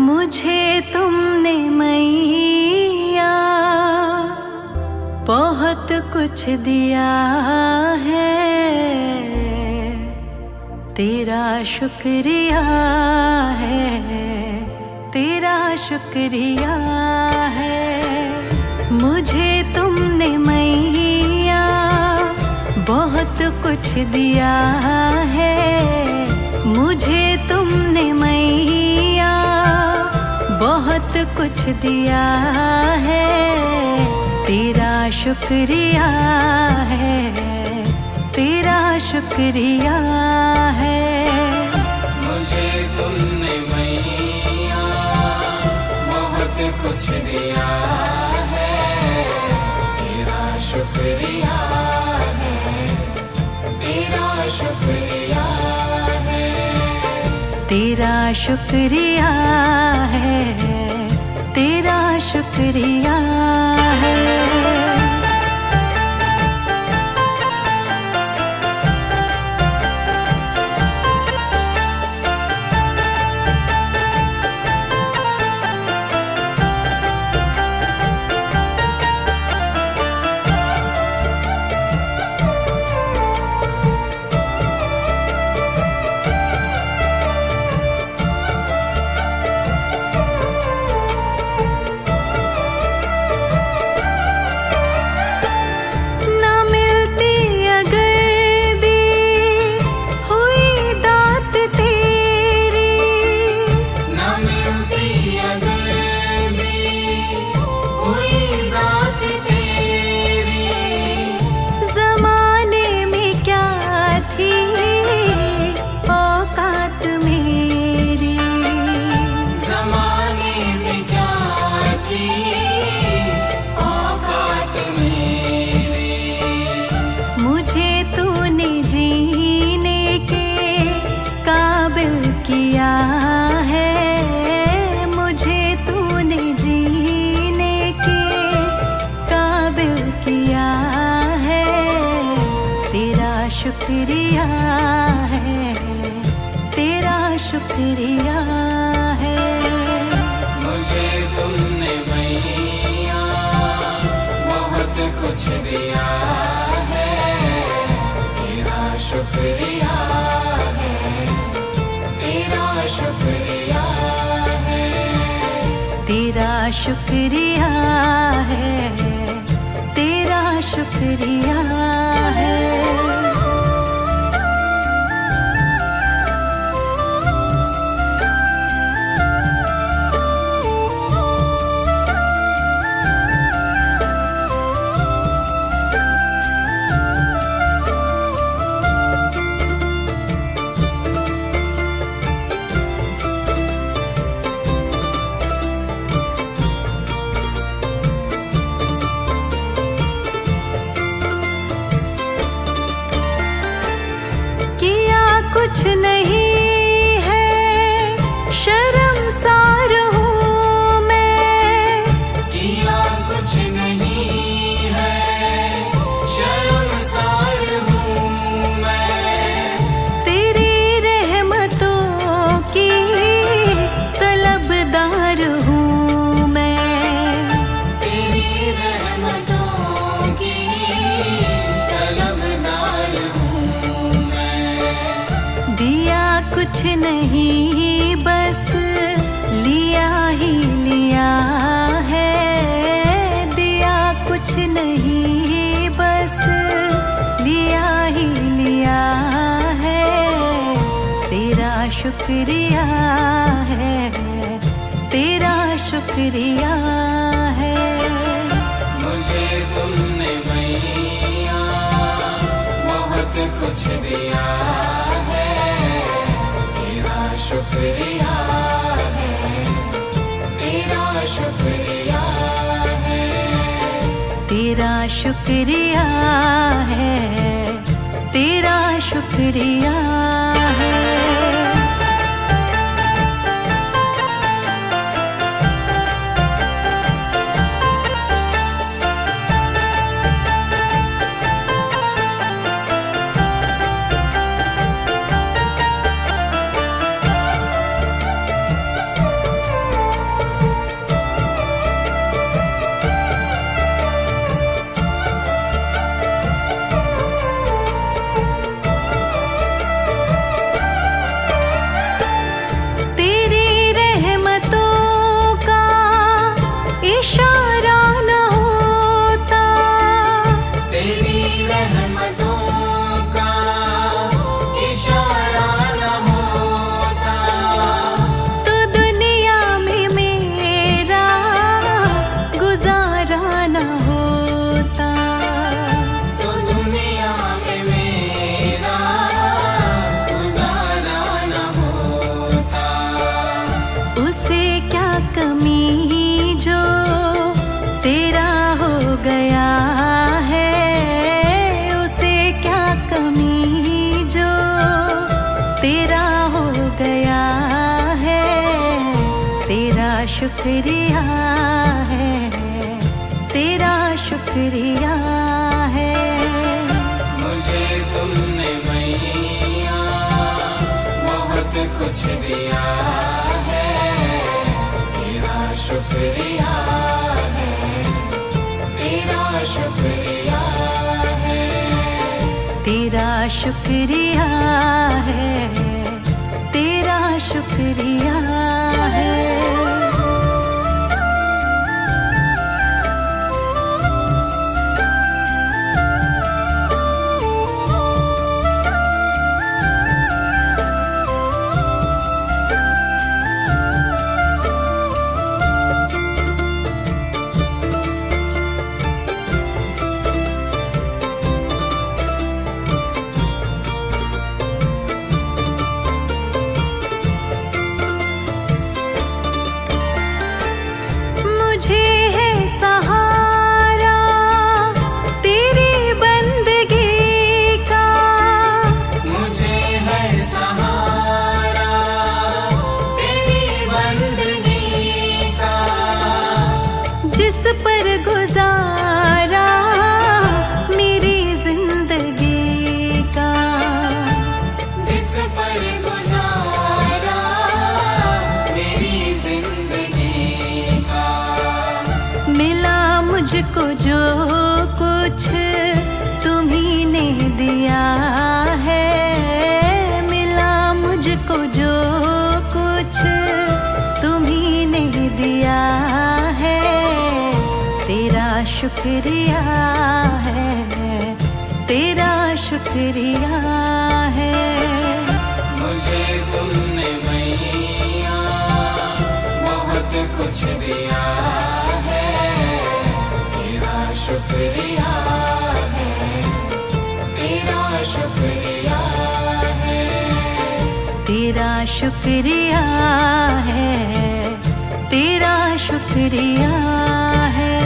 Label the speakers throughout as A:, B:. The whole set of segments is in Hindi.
A: मुझे तुमने मैया बहुत कुछ दिया है, तेरा शुक्रिया है, तेरा शुक्रिया है। मुझे तुमने मैया बहुत कुछ दिया है, मुझे तुमने मैया बहुत कुछ दिया है, तेरा शुक्रिया है, तेरा शुक्रिया है।
B: मुझे तुमने मैया बहुत कुछ दिया है, तेरा शुक्रिया है, तेरा शुक्रिया है,
A: तेरा शुक्रिया है, तेरा शुक्रिया है। किया है, मुझे तूने जीने के काबिल किया है, तेरा शुक्रिया है, तेरा शुक्रिया है।
B: मुझे तुमने मैया बहुत कुछ दिया है, तेरा शुक्रिया है, तेरा शुक्रिया है,
A: तेरा शुक्रिया है, तेरा शुक्रिया है। कुछ नहीं है, शर्मसार हूँ मैं,
B: किया कुछ नहीं है, शर्मसार हूँ मैं,
A: तेरी रहमतों की तलबदार हूँ मैं,
B: तेरी रहमतों की तलबदार हूँ मैं।
A: दिया कुछ नहीं बस लिया ही लिया है, दिया कुछ नहीं बस लिया ही लिया है, तेरा शुक्रिया है, तेरा शुक्रिया है।
B: मुझे तुमने मैया बहुत कुछ दिया है, शुक्रिया है, तेरा शुक्रिया है,
A: तेरा शुक्रिया है, तेरा शुक्रिया है। शुक्रिया है, तेरा शुक्रिया है।
B: मुझे तुमने मैया बहुत कुछ दिया है, तेरा शुक्रिया है, तेरा शुक्रिया है।
A: तेरा शुक्रिया है, तेरा शुक्रिया है। मुझे है सहारा तेरी बंदगी का,
B: मुझे है सहारा तेरी बंदगी का,
A: जिस पर गुजारा मेरी जिंदगी का,
B: जिस पर गुजारा मेरी जिंदगी का।
A: मिला मुझको जो कुछ तुम्ही ने दिया है, मिला मुझको जो कुछ तुम्ही ने दिया है। तेरा शुक्रिया है, तेरा शुक्रिया है।
B: मुझे तुमने मैया बहुत कुछ दिया है, तेरा शुक्रिया है, तेरा शुक्रिया है।
A: तेरा शुक्रिया है, तेरा शुक्रिया है।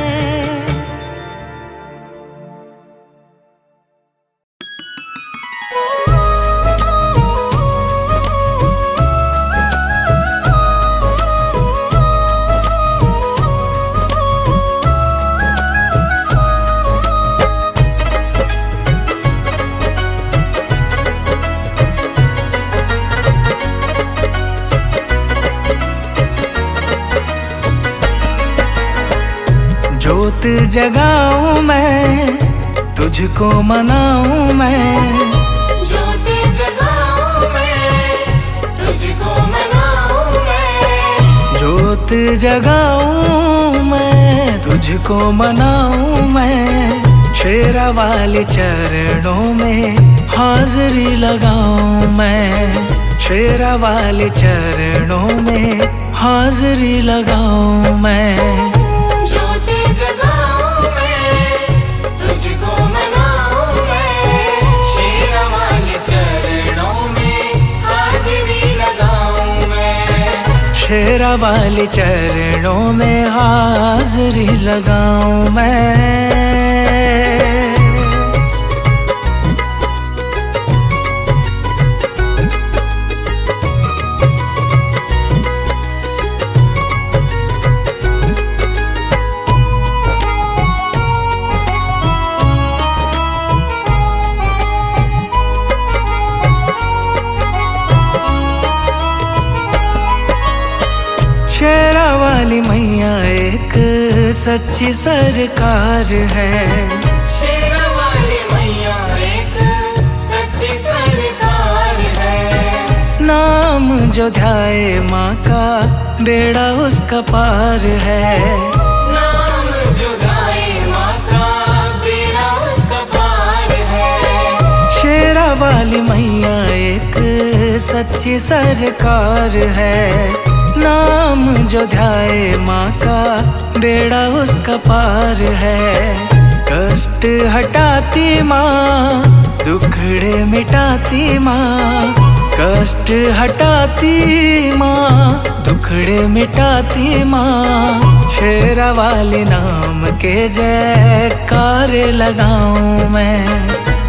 C: जोत जगाऊं मैं, तुझको मनाऊं मैं,
B: ज्योत जगाऊं मैं, तुझको मनाऊं मैं।
C: जोत जगाऊं मैं, तुझको मनाऊं मैं। शेरा वाले चरणों में हाजिरी लगाऊं मैं, शेरा वाले चरणों में हाजिरी लगाऊं मैं।
B: ज्योत जगाऊं मैं, तुझको मनाऊं मैं। शेरा वाले चरणों में हाजिरी लगाऊं मैं,
C: शेरा वाले चरणों में हाजिरी लगाऊं मैं। शेरा वाली मैया एक सच्ची सरकार है,
B: शेरा वाली मैया एक सच्ची सरकार है।
C: नाम जो ध्याए माँ का बेड़ा उसका पार है,
B: नाम जो गाए माँ का बेड़ा उसका पार है।
C: शेरा वाली मैया एक सच्ची सरकार है। नाम जो ध्याए माँ का बेड़ा उसका पार है। कष्ट हटाती माँ, दुखड़े मिटाती माँ, कष्ट हटाती माँ, दुखड़े मिटाती माँ। शेरा वाले नाम के जयकार लगाऊं मैं,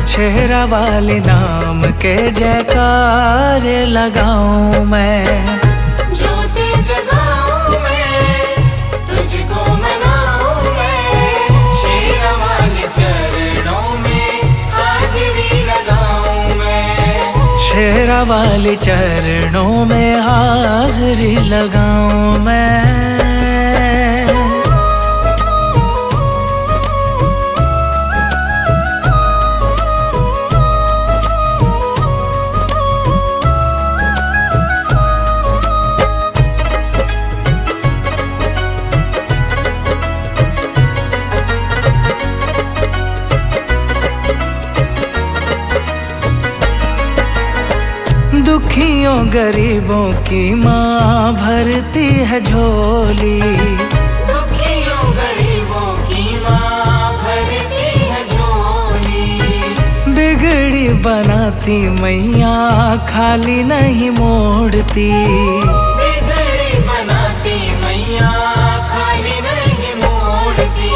C: शेरा वाले नाम के जयकार लगाऊं मैं।
B: ज्योत जगाऊं मैं,
C: वाले चरणों में हाजिरी लगाऊं मैं। दुखियों गरीबों की माँ भरती है झोली,
B: दुखियों गरीबों की माँ भरती है झोली।
C: बिगड़ी बनाती मैया खाली नहीं मोड़ती,
B: बिगड़ी बनाती मैया खाली नहीं मोड़ती।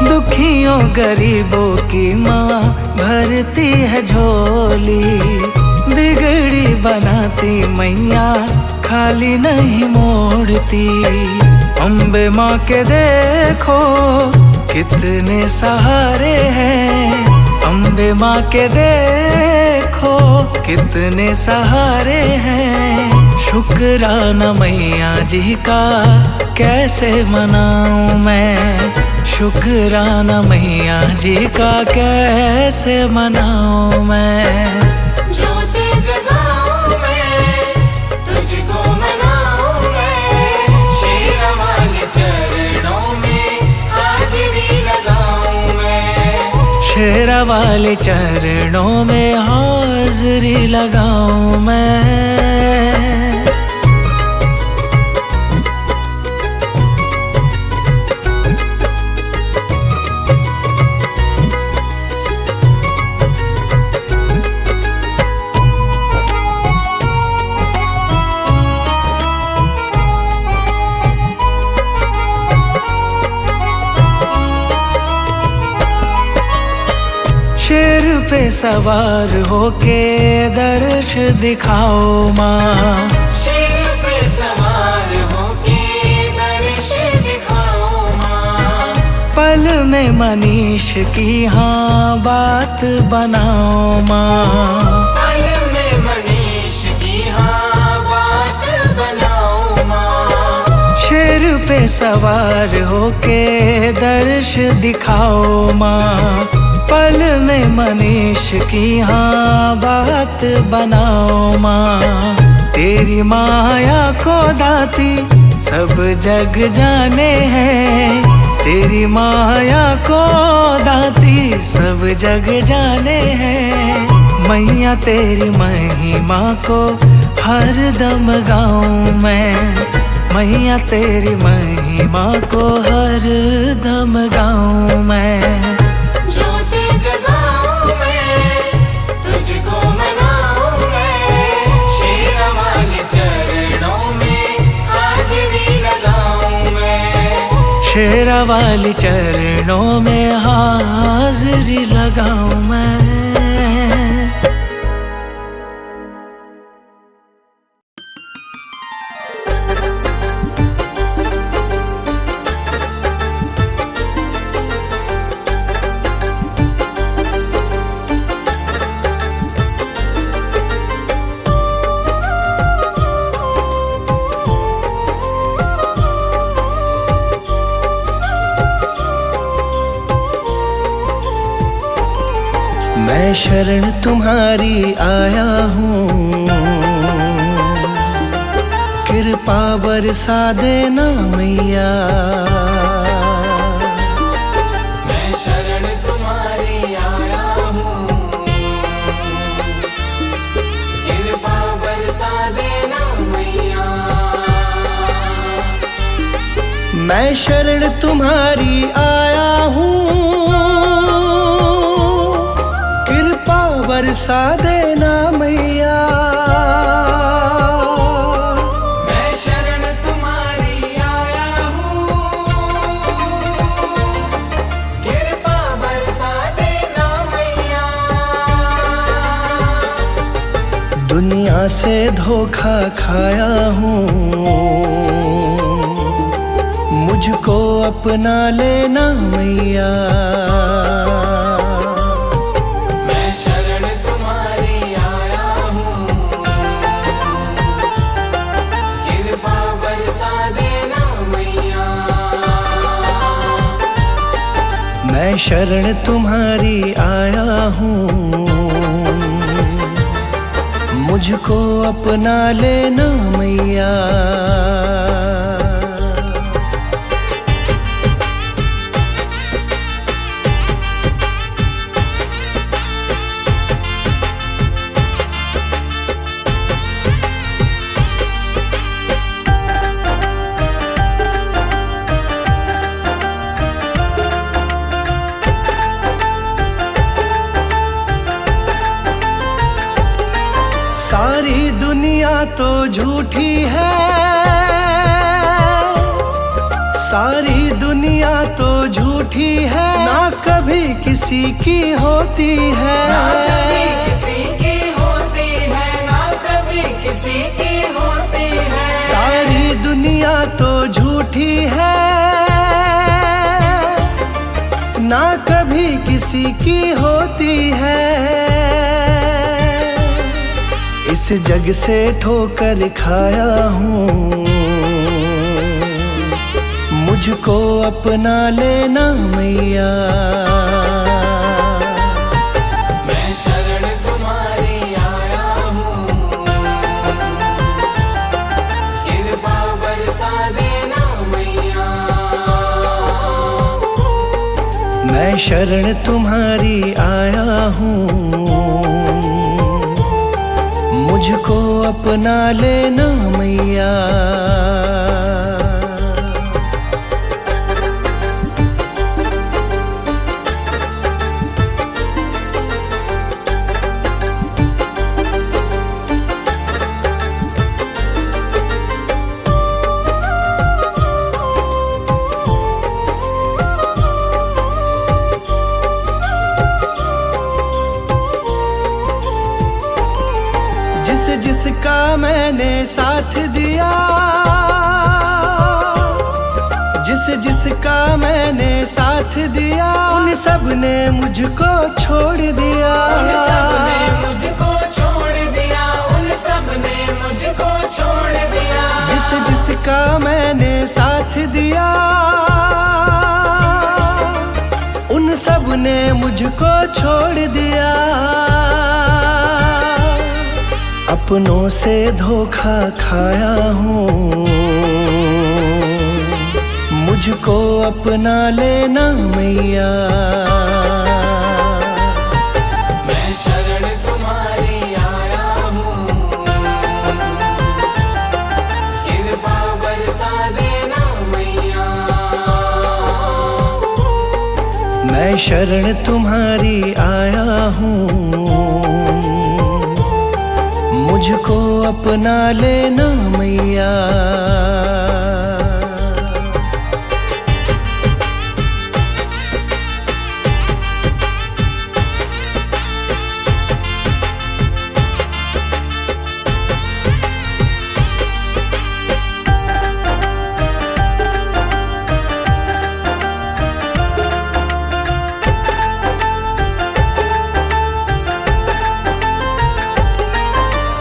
C: दुखियों गरीबों की माँ भरती है झोली, बिगड़ी बनाती मैया खाली नहीं मोड़ती। अम्बे माँ के देखो कितने सहारे हैं, अम्बे माँ के देखो कितने सहारे हैं। शुक्राना मैया जी का कैसे मनाऊं मैं, शुक्राना मैया जी का कैसे मनाऊं मैं। शेरा वाले चरणों में हाजिरी लगाऊं मैं। शेर पे सवार होके दर्श दिखाओ माँ,
B: शेर पे सवार होके दर्श दिखाओ माँ।
C: पल में मनीष की हाँ बात बनाओ माँ,
B: पल में मनीष की हाँ बात बनाओ माँ।
C: शेर पे सवार होके दर्श दिखाओ माँ, पल में मनीष की हाँ बात बनाओ माँ। तेरी माया को दाती सब जग जाने हैं, तेरी माया को दाती सब जग जाने हैं। मैया तेरी महिमा को हर दम गाऊं मैं, मैया तेरी महिमा को हर दम गाऊं मैं। शेरा वाले चरणों में हाजिरी लगाऊं मैं। मैं शरण तुम्हारी आया हूँ, कृपा बरसा देना मैया।
B: मैं शरण तुम्हारी आया हूँ, कृपा बरसा देना मैया।
C: मैं शरण तुम्हारी आया हूँ, बरसा देना मैया।
B: मैं शरण तुम्हारी आया हूँ, कृपा बरसा देना मैया।
C: दुनिया से धोखा खाया हूँ, मुझको अपना लेना मैया। मैं शरण तुम्हारी आया हूँ, मुझको अपना लेना मैया। सारी दुनिया तो झूठी है, सारी दुनिया तो झूठी है, ना कभी किसी की होती है,
B: ना कभी किसी की होती है, ना कभी किसी की होती है।
C: सारी दुनिया तो झूठी है, ना कभी किसी की होती है। इस जग से ठोकर खाया हूँ, मुझको अपना लेना मैया।
B: मैं शरण तुम्हारी आया हूँ, कृपा बरसा देना मैया।
C: मैं शरण तुम्हारी आया हूँ, मुझको अपना लेना मैया। जिसका मैंने साथ दिया, जिसका मैंने साथ दिया, उन सब ने मुझको छोड़ दिया,
B: उन सब ने मुझको छोड़ दिया, उन सब ने मुझको छोड़ दिया।
C: जिसका मैंने साथ दिया, उन सब ने मुझको छोड़ दिया। अपनों से धोखा खाया हूँ, मुझको अपना लेना मैया।
B: मैं शरण तुम्हारी आया हूँ, कृपा बरसा देना मैया।
C: मैं शरण तुम्हारी आया हूँ, मुझको अपना लेना मैया।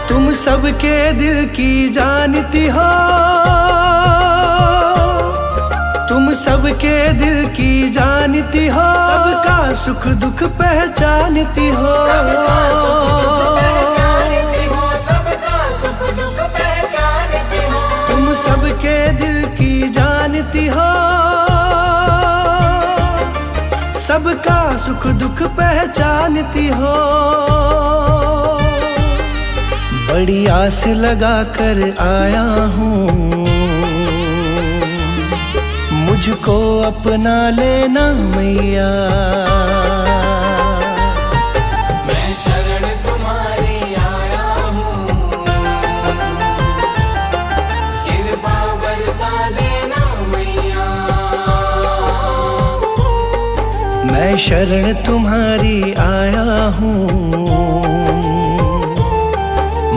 C: तुम सबके दिल की जानती हो, तुम सबके दिल की जानती हो, सबका सुख दुख पहचानती हो,
B: सबका सुख दुख पहचानती हो, सबका सुख दुख पहचानती हो।
C: तुम सबके दिल की जानती हो, सबका सुख दुख पहचानती हो। बड़ी आस लगा कर आया हूँ, मुझको अपना लेना मैया।
B: मैं शरण तुम्हारी आया हूँ, कृपा बरसा देना मैया।
C: मैं शरण तुम्हारी आया हूँ,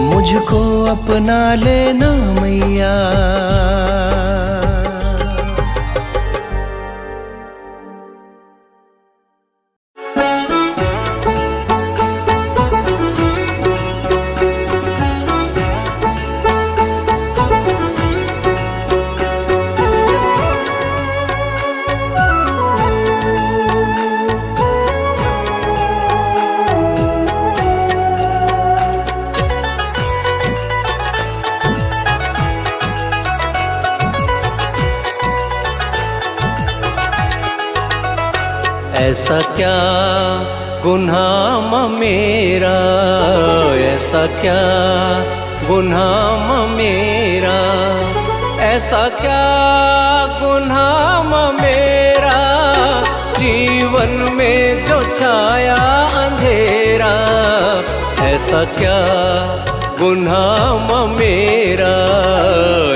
C: मुझको अपना लेना मैया। ऐसा क्या गुनाह मेरा, ऐसा क्या गुनाह मेरा, ऐसा क्या गुनाह मेरा, जीवन में जो छाया अंधेरा। ऐसा क्या गुनाह मेरा,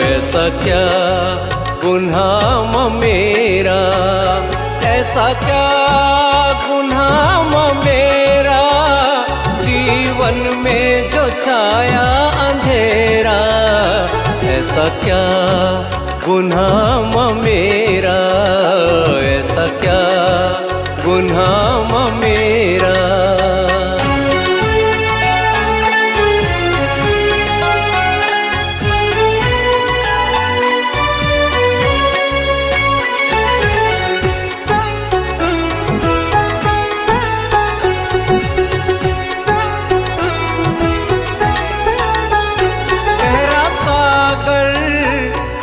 C: ऐसा क्या गुनाह मेरा, ऐसा क्या गुनाह मेरा, जीवन में जो छाया अंधेरा। ऐसा क्या गुनाह मेरा, ऐसा क्या गुनाह मेरा।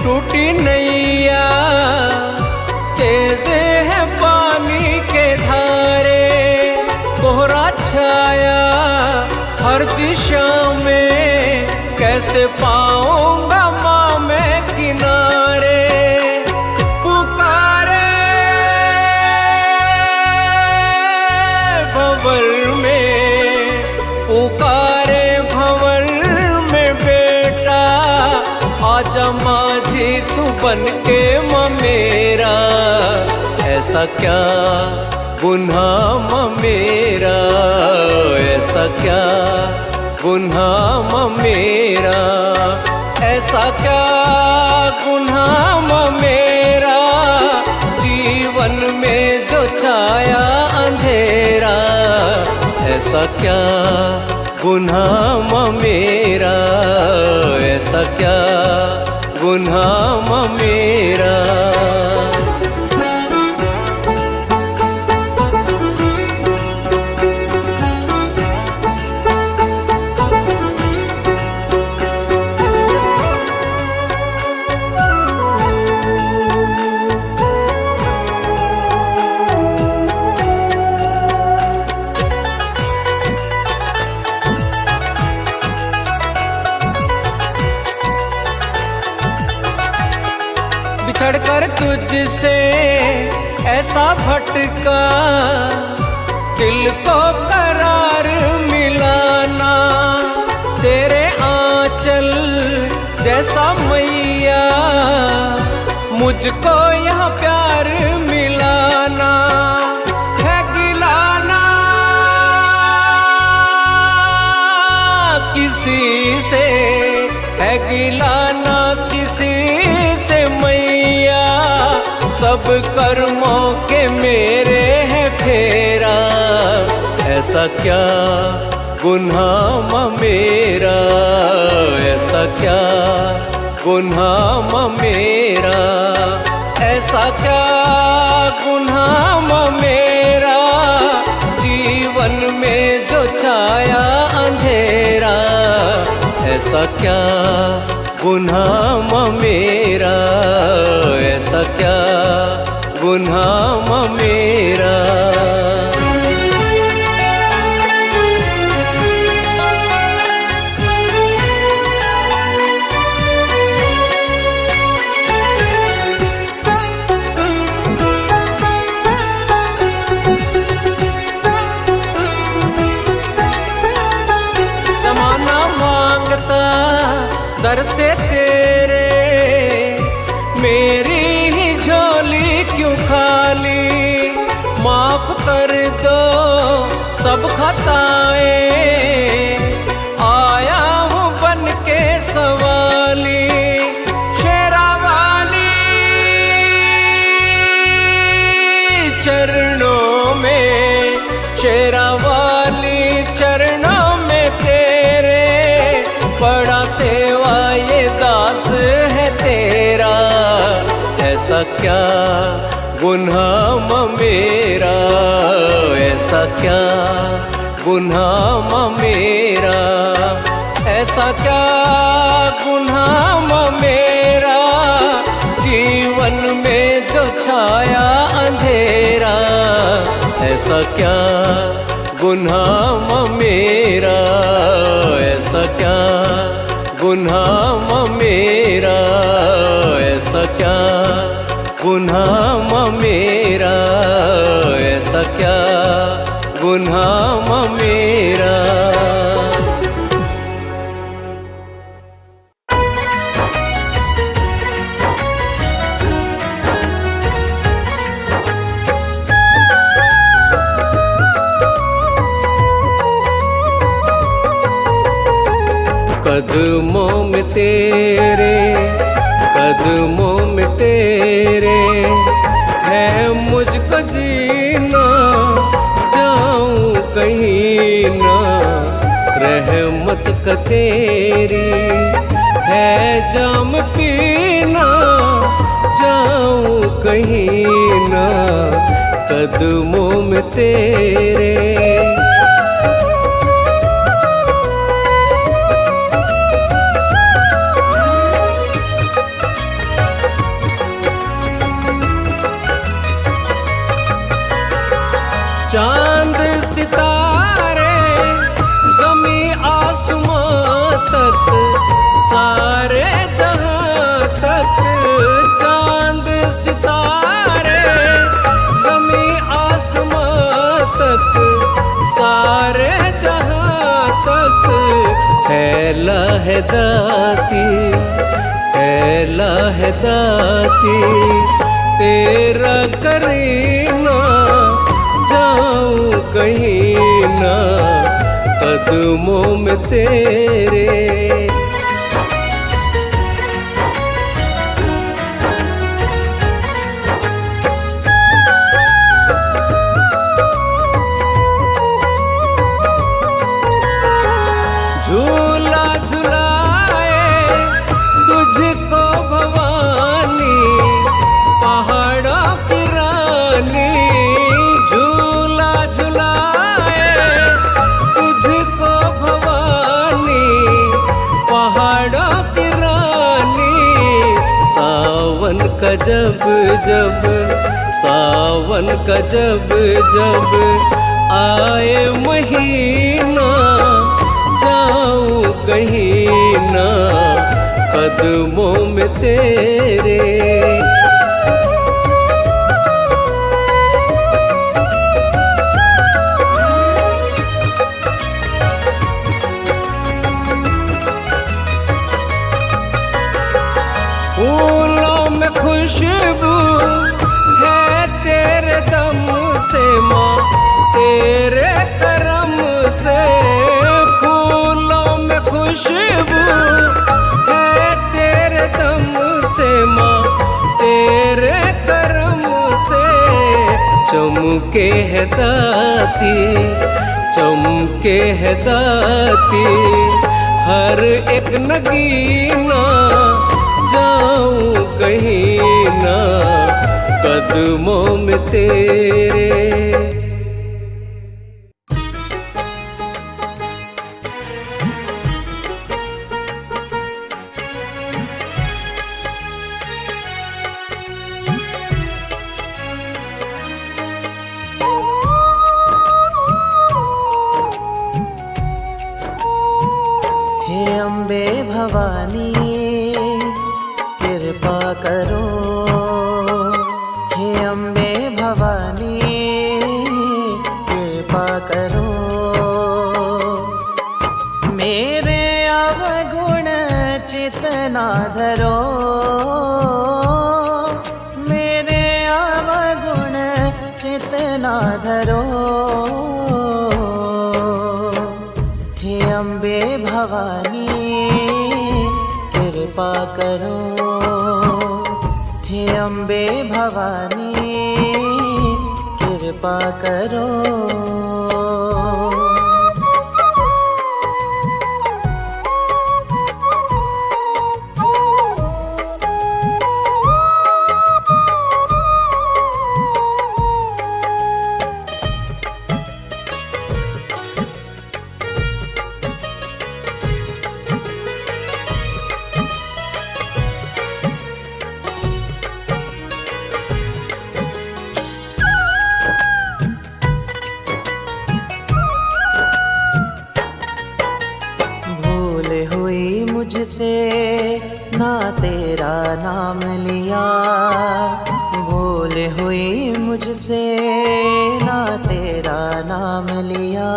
C: टूटी नैया तेज है पानी के धारे, कोहरा छाया हर दिशा में, कैसे पाऊंगा माँ मैं किनारे। पुकारे भंवर में, पुकारे भंवर में बेटा, आजा माझी तू बन के मेरा। ऐसा क्या गुनाह मेरा, ऐसा क्या गुनाह मेरा, ऐसा क्या गुनाह मेरा, जीवन में जो छाया अंधेरा। ऐसा क्या गुनाह मेरा, ऐसा क्या गुनाह मेरा। बिछड़कर तुझसे ऐसा भटका, दिल को करार मिलाना, तेरे आंचल जैसा मैया, मुझको यहाँ प्यार मिलाना। है गिलाना किसी से, है गिलाना किसी से मैया, सब कर्मों के मेरे है फेरा। ऐसा क्या गुनाह मेरा, ऐसा क्या गुनाह मेरा, ऐसा क्या गुनाह मेरा, जीवन में जो छाया अंधेरा। ऐसा क्या गुनाह मेरा, ऐसा क्या गुनाह मेरा। ज़माना मांगता दर से तेरे, मेरी ही झोली क्यों खाली। माफ कर दो सब खताएं, आया हूँ बन के सवाली। शेरावाली चरणों में, शेरावाली चरणों में तेरे, बड़ा सेवा ये दास है तेरा। ऐसा क्या गुनाह मेरा, ऐसा क्या गुनाह मेरा, ऐसा क्या गुनाह मेरा, जीवन में जो छाया अंधेरा।
D: ऐसा क्या गुनाह मेरा, ऐसा क्या गुनाह मेरा, ऐसा क्या गुनाह मेरा, ऐसा क्या गुनाह मेरा। कदमों में तेरे, कदमों में तेरे है मुझको जीना, जाऊं कहीं ना, रहमत का तेरी है जाम पीना, जाऊं कहीं ना, कदमों में तेरे। चांद सितारे ज़मीं आसमां तक, सारे जहां तक, चांद सितारे ज़मीं आसमां तक, सारे जहां तक है लहदाती, है लहदाती तेरा करीना, जाऊं कहीं ना, कदमों में तेरे। झूला झुलाए तुझको भवानी, पहाड़ों की रानी, झूला झुलाए तुझको भवानी, पहाड़ों की रानी। सावन का जब जब, सावन का जब जब आए महीना, जाऊं कहीं ना, कदमों में तेरे। फूलों में खुशबू है तेरे दम से माँ, तेरे करम से। फूलों में खुशबू है तेरे दम से माँ, तेरे करम से। चमके है दाती, चमके है दाती हर एक नगीना, जाऊं कहीं ना, कदमों में तेरे।
A: हे अम्बे भवानी कृपा करो, हे अम्बे भवानी कृपा करो। मेरे अवगुण चित ना धरो, मेरे अवगुण चित ना धरो। हे अम्बे भवानी कृपा करो, हे अम्बे भवानी कृपा करो। तेरा नाम लिया। भूल हुई मुझसे ना तेरा नाम लिया।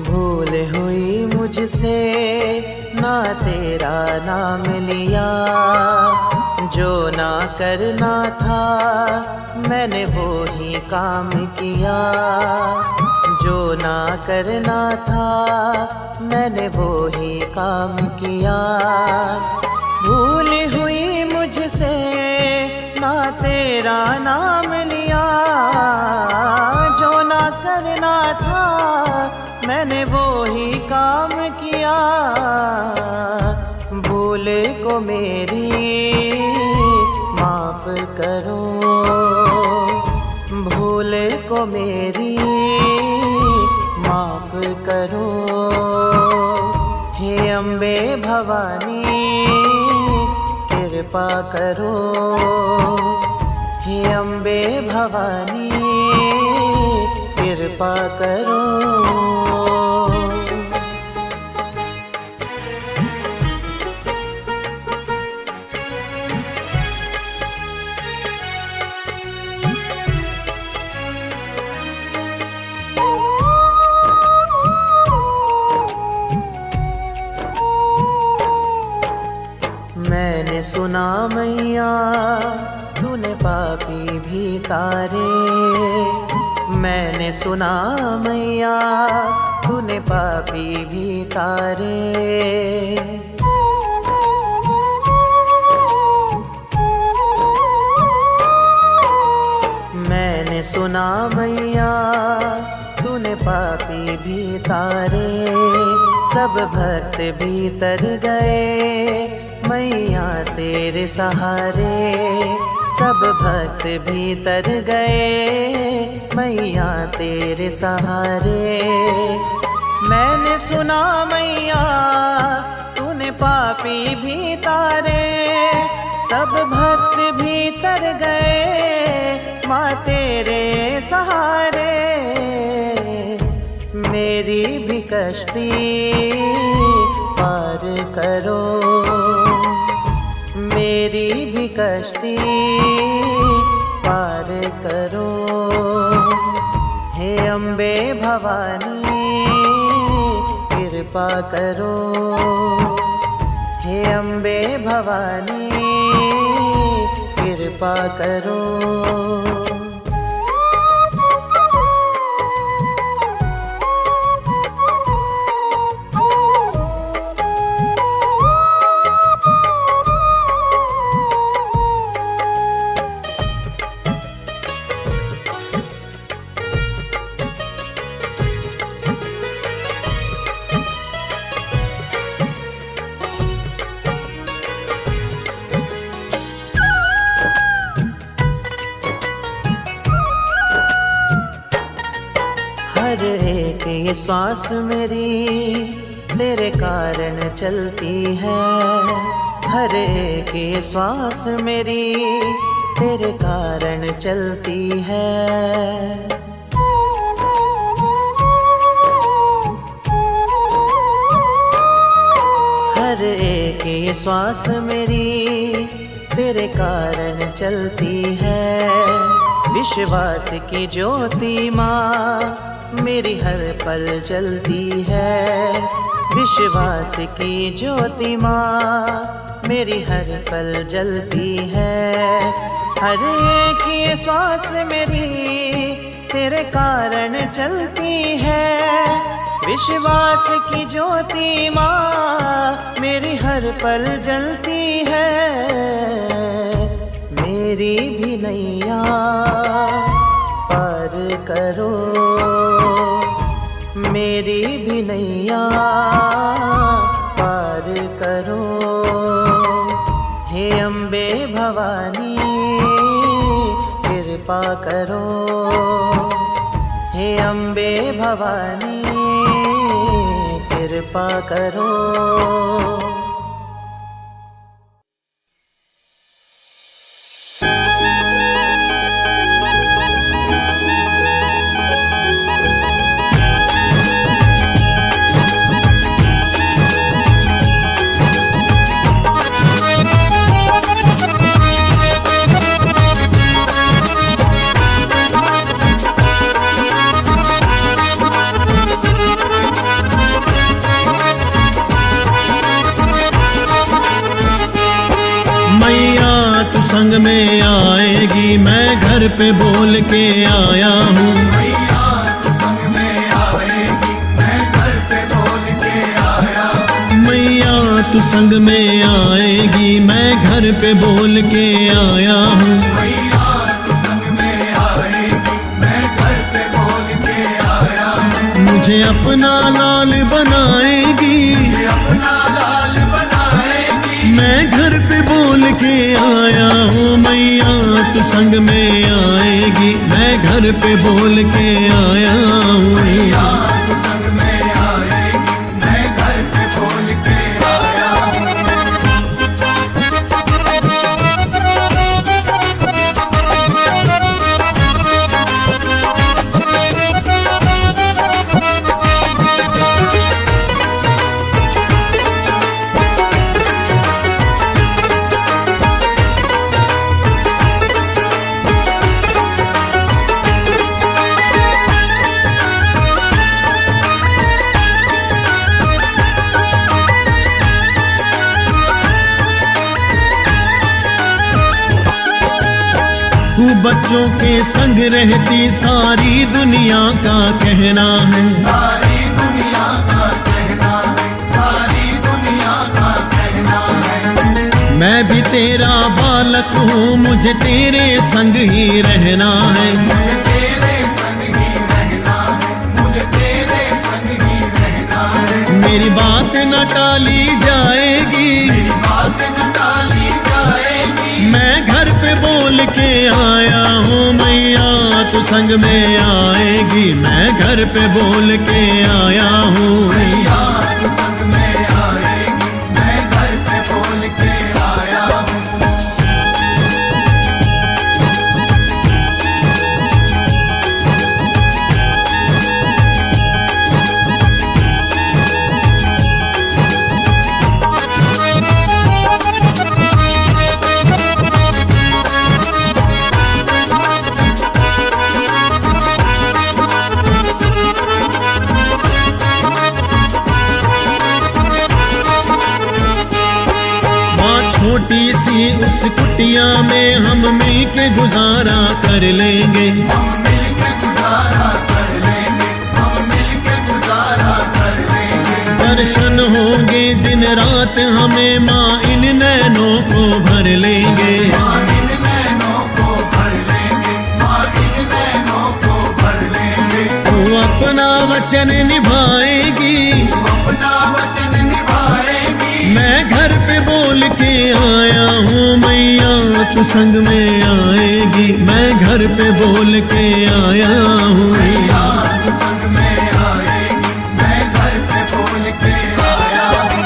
A: भूल हुई मुझसे ना तेरा नाम लिया। जो ना करना था मैंने वो ही काम किया। जो ना करना था मैंने वो ही काम किया। भूल हुई मुझसे ना तेरा नाम लिया। जो ना करना था मैंने वो ही काम किया। भूल को मेरी माफ करो। भूल को मेरी माफ करो। हे अम्बे भवानी कृपा करो। हे अम्बे भवानी कृपा करो। मैंने सुना मैया तूने पापी भी तारे। मैंने सुना मैया तूने पापी भी तारे। मैंने सुना मैया तूने पापी भी तारे। सब भक्त भीतर गए मैया तेरे सहारे। सब भक्त भीतर गए मैया तेरे सहारे। मैंने सुना मैया तूने पापी भी तारे। सब भक्त भीतर गए माँ तेरे सहारे। मेरी भी कश्ती पार करो। मेरी भी कश्ती पार करो। हे अम्बे भवानी कृपा करो। हे अम्बे भवानी कृपा करो। हर एक ये श्वास मेरी तेरे कारण चलती है। हर एक ये श्वास मेरी तेरे कारण चलती है। हर एक ये श्वास मेरी तेरे कारण चलती है। विश्वास की ज्योति माँ मेरी हर पल जलती है। विश्वास की ज्योति माँ मेरी हर पल जलती है। हर एक ये श्वास मेरी तेरे कारण चलती है। विश्वास की ज्योति माँ मेरी हर पल जलती है। मेरी भी नैया पार करो। मेरी भी नैया पार करो। हे अम्बे भवानी कृपा करो। हे अम्बे भवानी कृपा करो।
E: घर पे बोल के आया हूँ।
B: मैया तू संग में आएगी, मैं घर पे बोल के आया हूँ।
E: मैया तू संग में आएगी, मैं घर पे बोल के आया हूँ।
B: मैया तू संग में आएगी, मैं घर पे बोल के आया हूँ।
E: मुझे अपना लाल बनाएगी,
B: अपना लाल बनाएगी,
E: मैं घर पे बोल के आया हूँ। मैया तू संग में आएगी, मैं घर पे बोल के आया हूँ।
B: मैया तू संग में आएगी, मैं घर पे बोल के आया हूँ।
E: तू बच्चों के संग रहती सारी दुनिया का कहना है।
B: सारी दुनिया का कहना है, सारी दुनिया का कहना है।
E: मैं भी तेरा बालक हूँ, मुझे तेरे संग ही रहना है।
B: मुझे तेरे संग ही रहना है, मुझे तेरे संग ही रहना है।
E: मेरी बात न टाली जाएगी,
B: बात न टाली जाएगी,
E: मैं घर पे बोल के आया हूँ। मैया तू संग में आएगी, मैं घर पे बोल के आया हूँ।
B: मैया तू संग में आएगी, मैं घर पे बोल के आया हूँ।
E: छोटी सी उस कुटिया में हम मिल के गुजारा कर लेंगे।
B: हम मिल के गुजारा कर लेंगे, हम मिल के गुजारा कर लेंगे।
E: दर्शन होंगे दिन रात हमें, माँ इन नैनों को भर लेंगे।
B: माँ इन नैनों को भर लेंगे, माँ इन नैनों को भर लेंगे।
E: तू अपना वचन निभाएगी,
B: अपना वचन निभाएगी,
E: मैं घर पे बोल के आया हूँ। मैया तू संग में आएगी, मैं घर पे बोल के आया हूँ।
B: मैया तू संग में आएगी, मैं घर पे बोल के आया हूँ।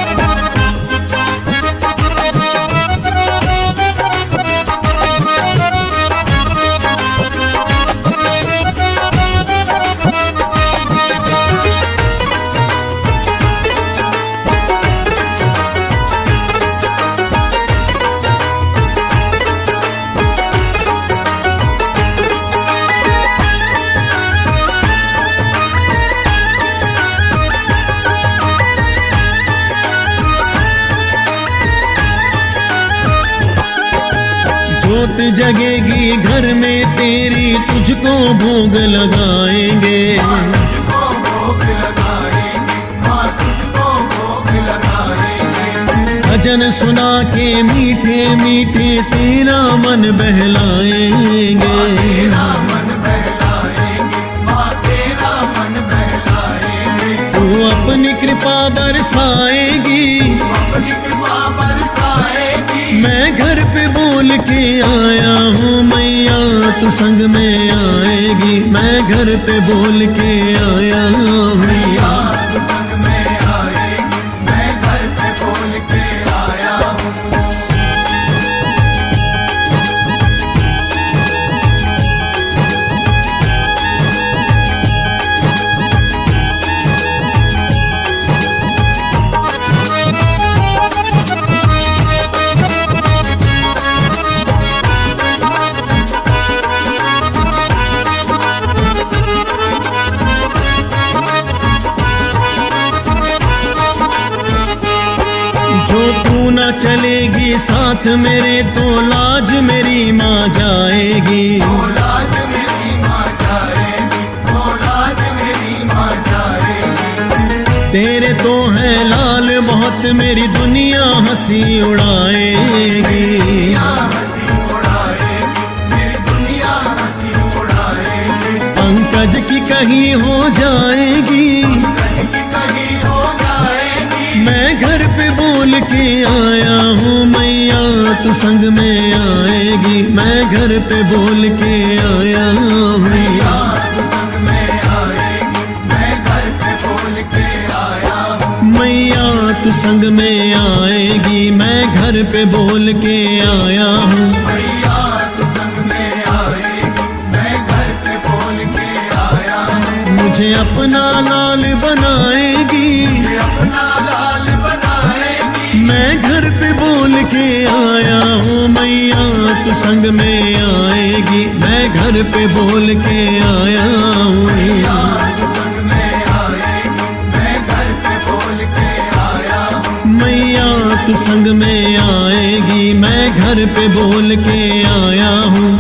E: जोत जगेगी घर में तेरी, तुझको भोग लगाएंगे।
B: तुझको भोग लगाएंगे, माँ तुझको भोग लगाएंगे।
E: भजन सुना के मीठे मीठे तेरा मन बहलाएंगे।
B: तेरा मन बहलाएंगे, माँ तेरा मन बहलाएंगे।
E: तू अपनी कृपा बरसाएगी,
B: अपनी कृपा बरसाएगी,
E: मैं घर पे बोल के आया हूँ। मैया तू संग में आएगी, मैं घर पे बोल के आया हूँ।
B: मैया तू संग में आएगी, मैं घर पे बोल के आया हूँ।
E: जो तू ना चलेगी साथ मेरे तो लाज मेरी माँ जाएगी। तेरे तो है लाल बहुत मेरी दुनिया हंसी उड़ाएगी। पंकज की कहीं हो जाएगी, मैं घर पे बोल के आया हूँ मैया तू संग में आएगी। मैं घर पे बोल के आया हूँ मैया तू संग में आएगी। मैं घर पे बोल के आया हूँ। मुझे अपना लाल बनाएगी, मैं घर पे बोल के आया हूँ मैया तू संग में आएगी। मैं घर पे बोल के आया हूँ। मैया तू संग में आएगी, मैं घर पे बोल के आया हूँ।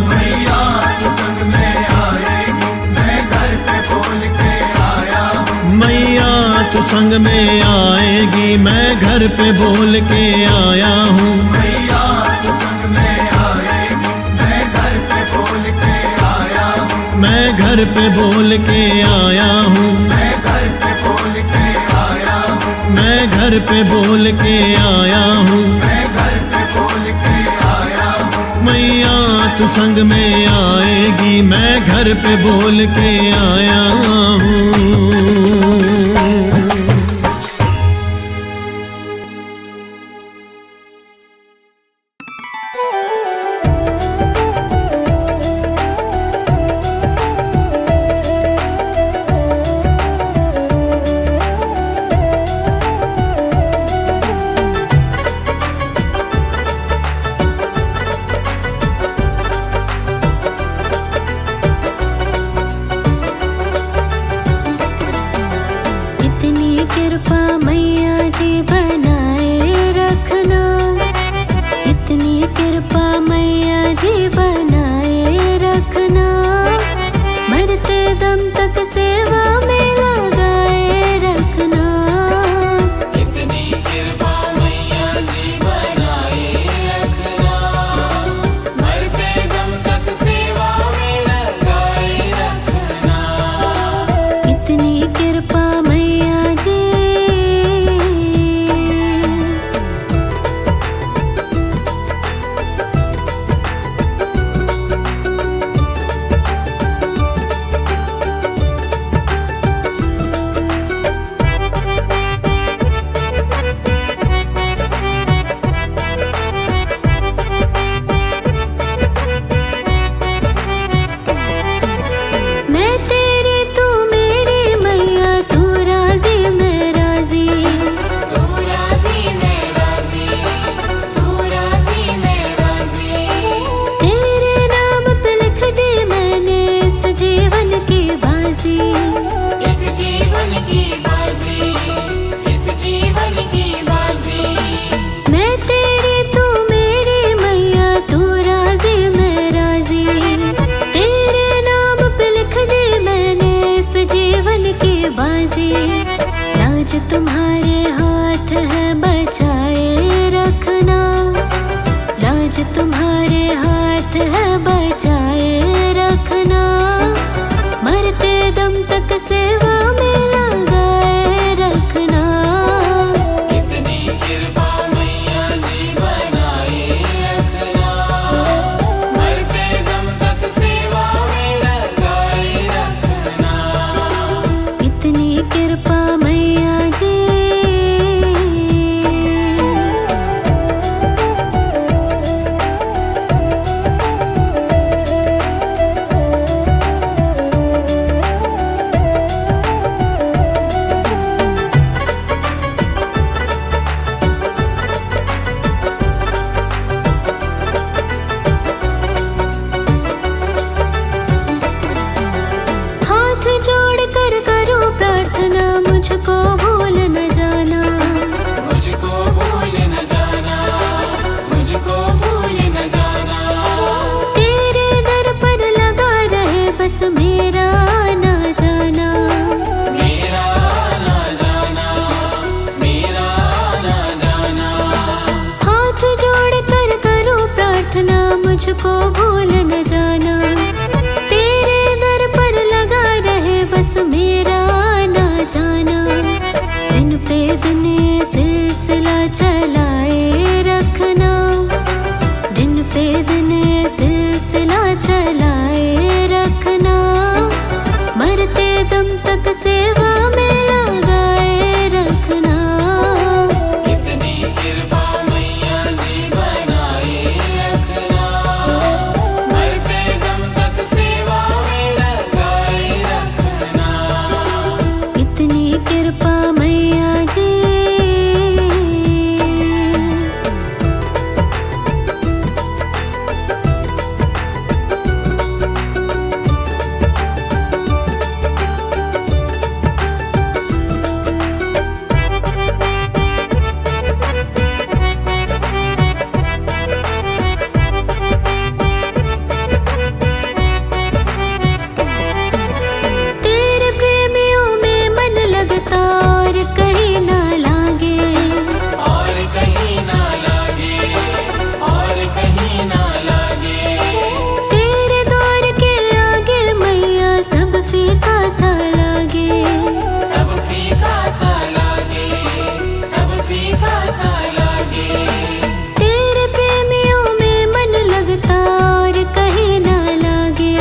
E: मैया तू संग में आएगी, मैं घर पे बोल के आया हूँ। मैं घर पे बोल के आया हूँ। मैं घर पे बोल के आया हूँ। मैया तू संग में आएगी, मैं घर पे बोल के आया हूँ।
F: मरते दम तक सेवा में लगाए को भूल न जाना, तेरे दर पर लगा रहे बस मेरा आना जाना। दिन पे दिन सिलसिला चलाए रखना, दिन पे दिन सिलसिला चलाए रखना। मरते दम तक सेवा में लगाए रखना।
B: इतनी कृपा मैया जी बनाए रखना, मरते दम तक सेवा में लगाए रखना।
F: इतनी कृपा मैया जी। तेरे प्रेमियों में मन लगता और कहीं ना लागे,
B: और कहीं ना लागे, और कहीं ना लागे।
F: तेरे द्वार के आगे मैया सब फीका सा लागे।
B: सब फीका सा लागे, सब फीका सा लागे।
F: तेरे प्रेमियों में मन लगता और कहीं ना लागे,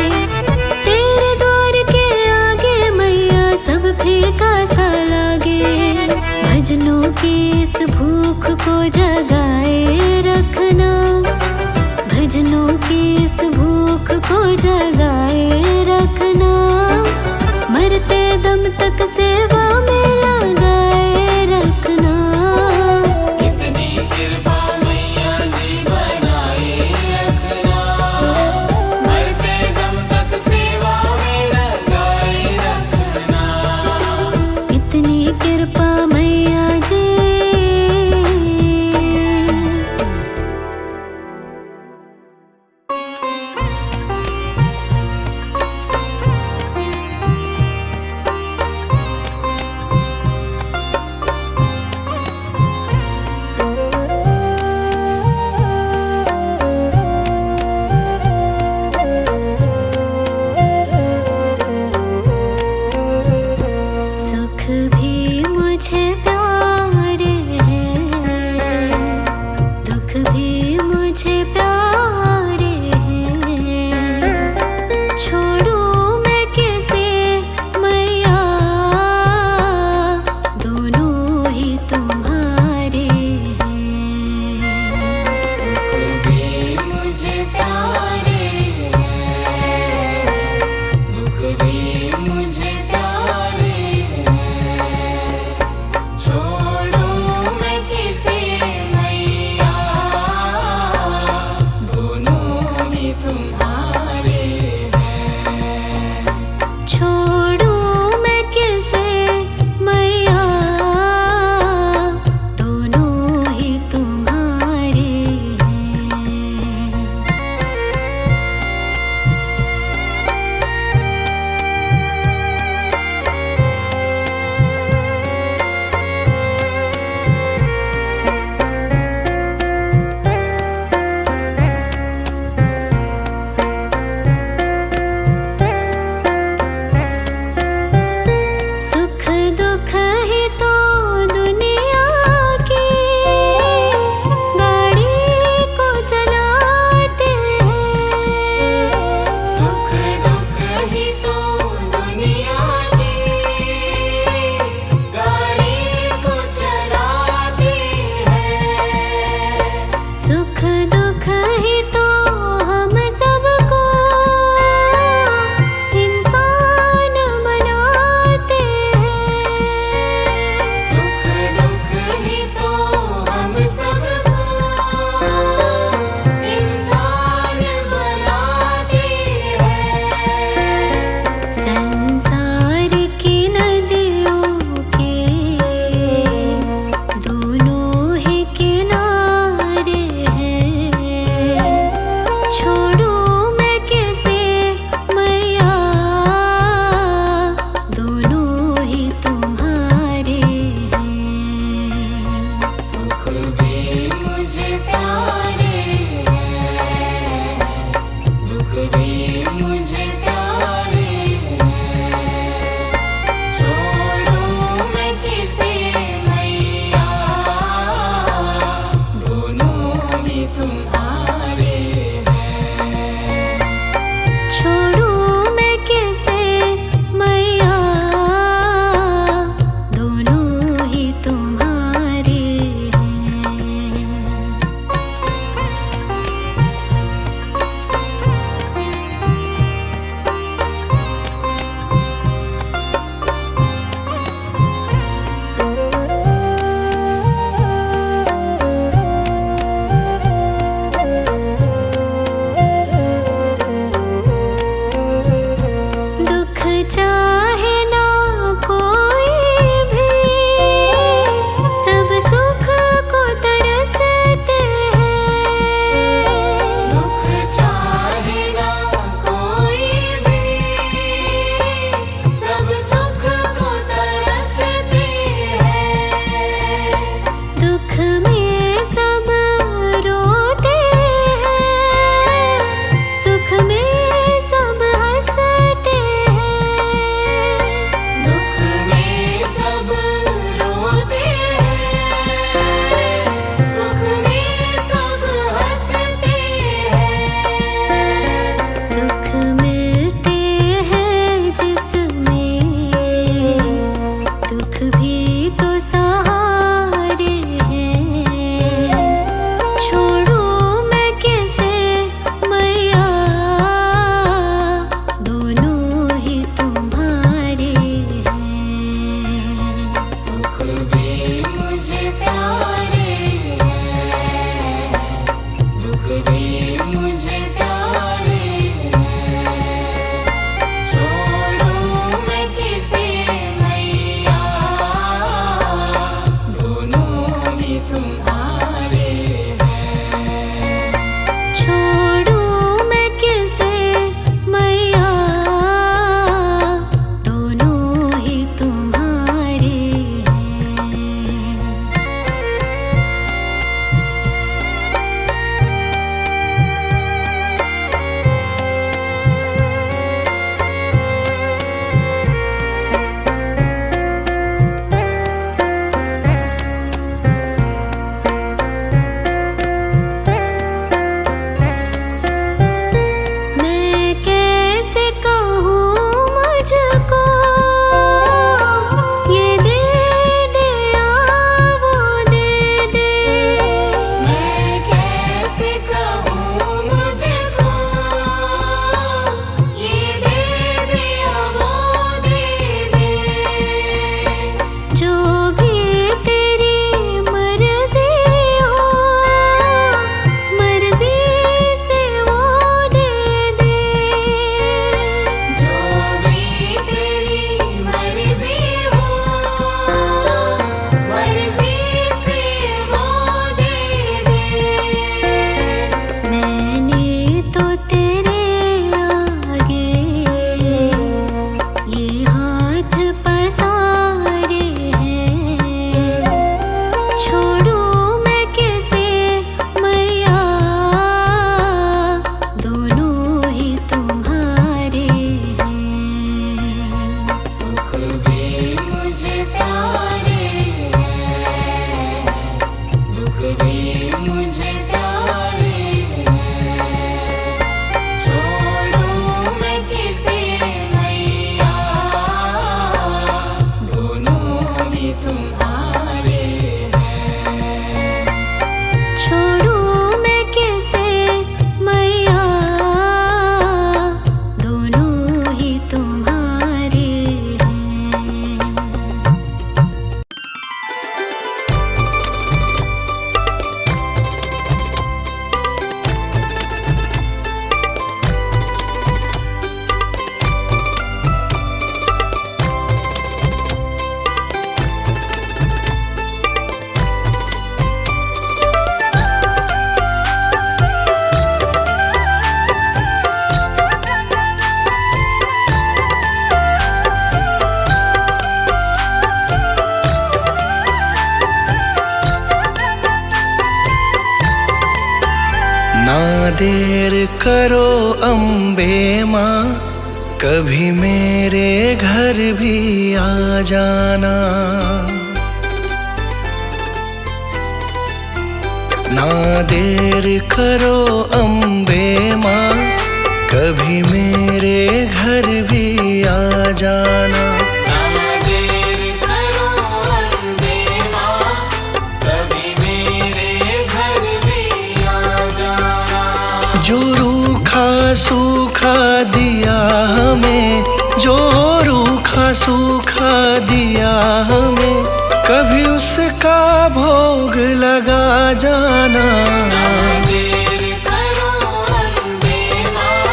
F: तेरे द्वार के आगे मैया सब फीका सा लागे। भजनों की इस भूख को जगाए रखना, भजनों की इस भूख को जगाए रखना। मरते दम तक सेवा में लगाए रखना।
B: इतनी कृपा मैया जी बनाए रखना, मरते दम तक सेवा में लगाए रखना।
F: इतनी कृपा मैया जी। सुख भी मुझे प्यारे हैं, दुख भी मुझे प्यारे हैं। छोड़ूं मैं किसे मैया, दोनों ही तुम्हारे हैं।
B: सुख भी मुझे प्यारे हैं, दुख भी मुझे प्यारे हैं।
F: भी तो सहारे हैं। छोड़ू मैं कैसे मैया, दोनों ही तुम्हारे हैं।
B: सुख भी मुझे प्यारे हैं, दुख भी मुझे प्यारे हैं। छोड़ू मैं किसे मैया, दोनों ही तुम्हारे हैं।
F: छोड़ू मैं कैसे मैया, दोनों ही तुम्हारे हैं। मैं कैसे कहूँ मुझको, ये दे दे या वो दे दे।
B: मैं कैसे कहूँ मुझको, ये दे दिया वो दे दे।
F: जो भी तेरी मर्जी हो, मर्जी से वो दे दे।
B: जो भी तेरी मर्जी हो, मर्जी से वो दे दे।
F: मैंने तो तेरे आगे ये हाथ पसारे हैं। छोड़ू मैं कैसे मैया, दोनों ही तुम्हारे हैं।
B: सुख भी मुझे प्यारे हैं, दुख भी मुझे प्यारे हैं। छोड़ू मैं किसे मैया, दोनों ही तुम्हारे हैं।
F: छोड़ू मैं कैसे मैया, दोनों ही तुम्हारे हैं।
C: ना देर करो अम्बे माँ, कभी मेरे घर भी आ जाना। ना देर करो अम्बे माँ, कभी मेरे घर भी आ जाना।
B: ना देर करो अम्बे माँ, कभी मेरे घर भी आ जाना।
C: जो रूखा सूखा दिया हमें, जो रूखा सूखा दिया हमें, कभी उसका भोग लगा जाना।
B: ना देर करो अम्बे माँ,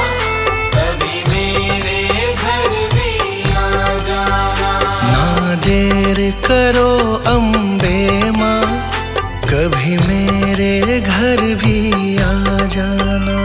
B: कभी मेरे घर भी आ जाना।
C: ना देर करो अम्बे माँ, कभी मेरे घर भी आ जाना।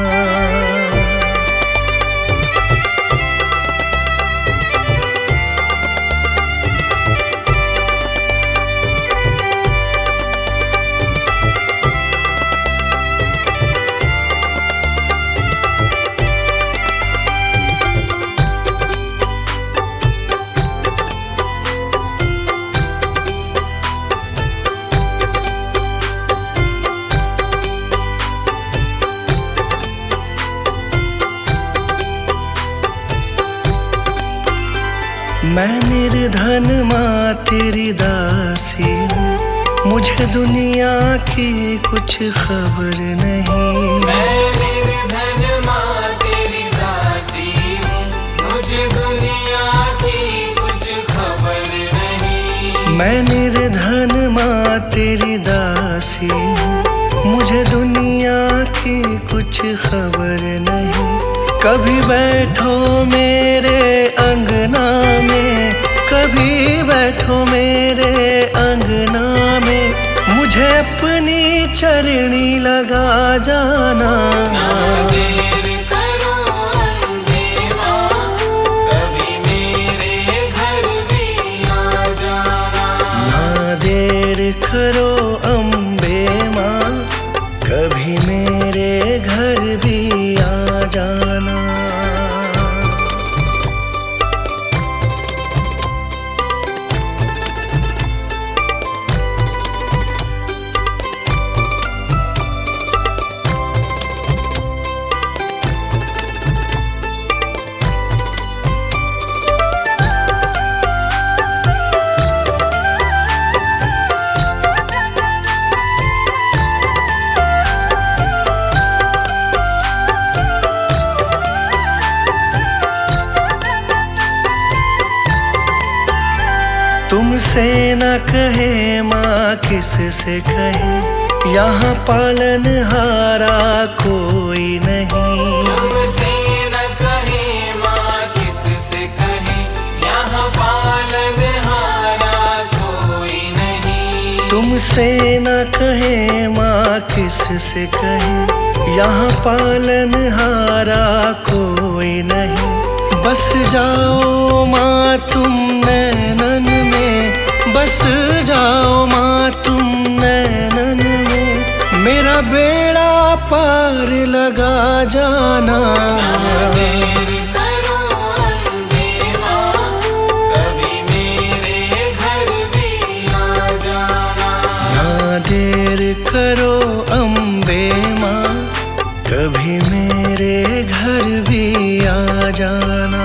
C: निर्धन माँ तेरी दासी हूँ, मुझे दुनिया की कुछ खबर नहीं।
B: मैं निर्धन माँ तेरी दासी हूँ, मुझे दुनिया की कुछ खबर नहीं।
C: मैं निर्धन माँ तेरी दासी हूँ, मुझे दुनिया की कुछ खबर नहीं। कभी बैठो मेरे अंगना में, कभी बैठो मेरे अंगना में, मुझे अपनी चरणी लगा जाना।
B: ना देर करो अम्बे माँ, कभी मेरे घर भी आ जाना।
C: ना देर करो अम्बे माँ, कभी मेरे घर भी आ जाना। तुमसे न कहे माँ किस से कहे, यहाँ पालनहारा कोई नहीं।
B: तुमसे न कहे माँ किस से कहे, यहाँ पालनहारा कोई नहीं।
C: तुमसे न कहे माँ किस से कहे, यहाँ पालनहारा कोई नहीं। बस जाओ माँ तुम नैनन में, बस जाओ माँ तुम नैनन में, मेरा बेड़ा पार लगा जाना।
B: ना देर करो अम्बे माँ, कभी मेरे घर भी आ जाना।
C: ना देर करो अम्बे माँ, कभी मेरे घर भी आ जाना।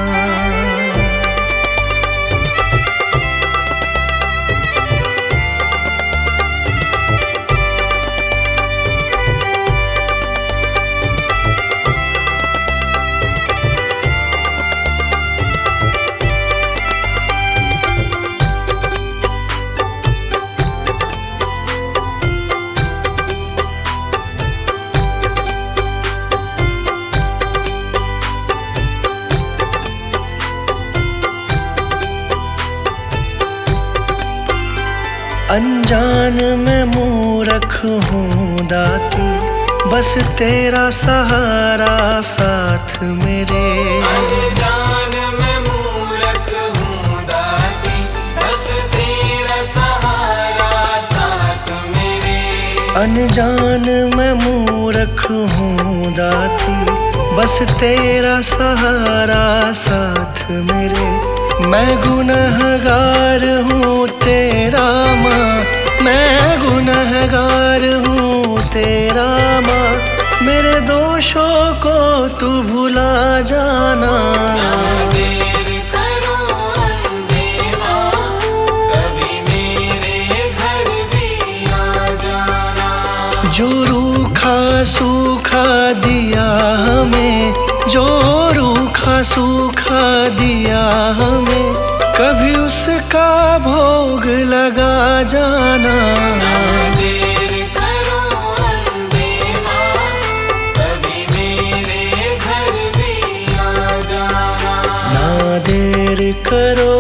C: अनजान मैं मूर्ख हूँ दाती, बस तेरा सहारा साथ मेरे।
B: अनजान मैं मूर्ख हूँ दाती, बस तेरा सहारा साथ मेरे।
C: अनजान मैं मूर्ख हूँ दाती, बस तेरा सहारा साथ मेरे। मैं गुनहगार हूँ तेरा माँ, मैं गुनहगार हूँ तेरा माँ, मेरे दोषों को तू भुला जाना।
B: ना देर करो अम्बे माँ, कभी मेरे घर भी आ जाना।
C: जो रूखा सूखा दिया हमें, जो रूखा सूखा दिया हमें, कभी उसका भोग लगा जाना।
B: ना देर करो अम्बे माँ, कभी मेरे घर भी आ जाना।
C: ना देर करो